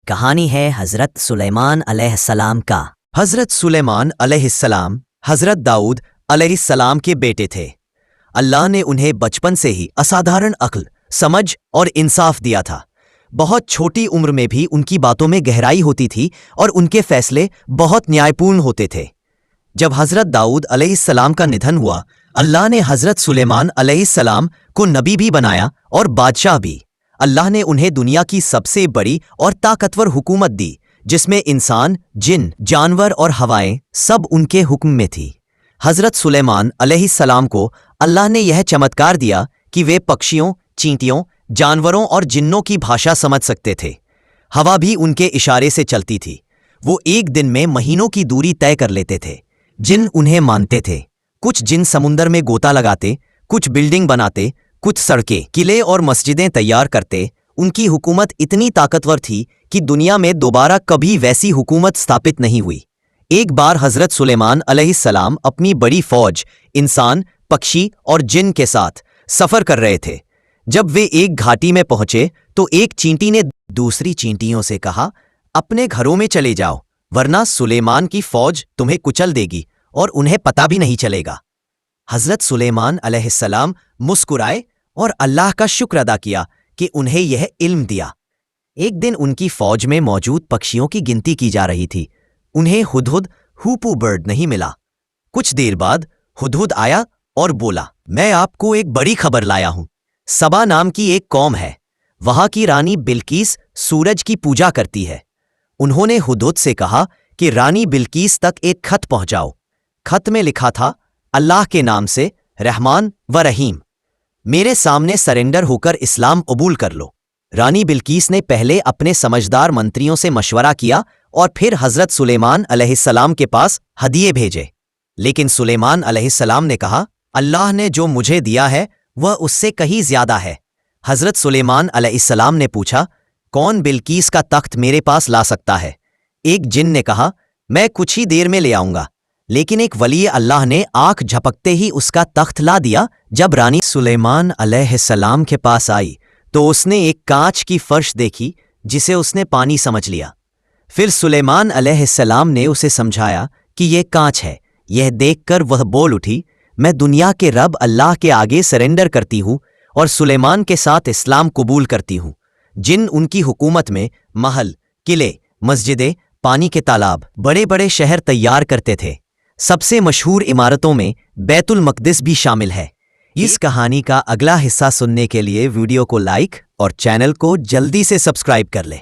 کہانی ہے حضرت سلیمان علیہ السلام کا۔ حضرت سلیمان علیہ السلام حضرت داؤد علیہ السلام کے بیٹے تھے۔ اللہ نے انہیں بچپن سے ہی اسادھارن عقل، سمجھ اور انصاف دیا تھا۔ بہت چھوٹی عمر میں بھی ان کی باتوں میں گہرائی ہوتی تھی اور ان کے فیصلے بہت نیائپورن ہوتے تھے۔ جب حضرت داؤد علیہ السلام کا ندھن ہوا، اللہ نے حضرت سلیمان علیہ السلام کو نبی بھی بنایا اور بادشاہ بھی۔ اللہ نے انہیں دنیا کی سب سے بڑی اور طاقتور حکومت دی، جس میں انسان، جن، جانور اور ہوائیں سب ان کے حکم میں تھی۔ حضرت سلیمان علیہ السلام کو اللہ نے یہ چمتکار دیا کہ وہ پکشیوں، چینٹیوں، جانوروں اور جنوں کی بھاشا سمجھ سکتے تھے۔ ہوا بھی ان کے اشارے سے چلتی تھی۔ وہ ایک دن میں مہینوں کی دوری طے کر لیتے تھے۔ جن انہیں مانتے تھے۔ کچھ جن سمندر میں غوطہ لگاتے، کچھ بلڈنگ بناتے، کچھ سڑکیں، قلعے اور مسجدیں تیار کرتے۔ ان کی حکومت اتنی طاقتور تھی کہ دنیا میں دوبارہ کبھی ویسی حکومت ثابت نہیں ہوئی۔ ایک بار حضرت سلیمان علیہ السلام اپنی بڑی فوج، انسان، پکشی اور جن کے ساتھ سفر کر رہے تھے۔ جب وہ ایک گھاٹی میں پہنچے تو ایک چینٹی نے دوسری چینٹیوں سے کہا، اپنے گھروں میں چلے جاؤ، ورنہ سلیمان کی فوج تمہیں کچل دے گی اور انہیں پتہ بھی نہیں چلے گا۔ حضرت سلیمان علیہ السلام مسکرائے اور اللہ کا شکر ادا کیا کہ انہیں یہ علم دیا۔ ایک دن ان کی فوج میں موجود پکشیوں کی گنتی کی جا رہی تھی۔ انہیں ہدہد، ہوپو برڈ نہیں ملا۔ کچھ دیر بعد ہدہد آیا اور بولا، میں آپ کو ایک بڑی خبر لایا ہوں۔ سبا نام کی ایک قوم ہے، وہاں کی رانی بلقیس سورج کی پوجا کرتی ہے۔ انہوں نے ہدہد سے کہا کہ رانی بلقیس تک ایک خط پہنچاؤ۔ خط میں لکھا تھا، اللہ کے نام سے، رحمان و رحیم، میرے سامنے سرنڈر ہو کر اسلام قبول کر لو۔ رانی بلقیس نے پہلے اپنے سمجھدار منتریوں سے مشورہ کیا اور پھر حضرت سلیمان علیہ السلام کے پاس ہدیے بھیجے۔ لیکن سلیمان علیہ السلام نے کہا، اللہ نے جو مجھے دیا ہے وہ اس سے کہیں زیادہ ہے۔ حضرت سلیمان علیہ السلام نے پوچھا، کون بلقیس کا تخت میرے پاس لا سکتا ہے؟ ایک جن نے کہا، میں کچھ ہی دیر میں لے آؤں گا۔ لیکن ایک ولی اللہ نے آنکھ جھپکتے ہی اس کا تخت لا دیا۔ جب رانی سلیمان علیہ السلام کے پاس آئی تو اس نے ایک کانچ کی فرش دیکھی جسے اس نے پانی سمجھ لیا۔ پھر سلیمان علیہ السلام نے اسے سمجھایا کہ یہ کانچ ہے۔ یہ دیکھ کر وہ بول اٹھی، میں دنیا کے رب اللہ کے آگے سرنڈر کرتی ہوں اور سلیمان کے ساتھ اسلام قبول کرتی ہوں۔ جن ان کی حکومت میں محل، قلعے، مسجدیں، پانی کے تالاب، بڑے بڑے شہر تیار کرتے تھے۔ سب سے مشہور عمارتوں میں بیت المقدس بھی شامل ہے۔ اس کہانی کا اگلا حصہ سننے کے لیے ویڈیو کو لائک اور چینل کو جلدی سے سبسکرائب کر لیں۔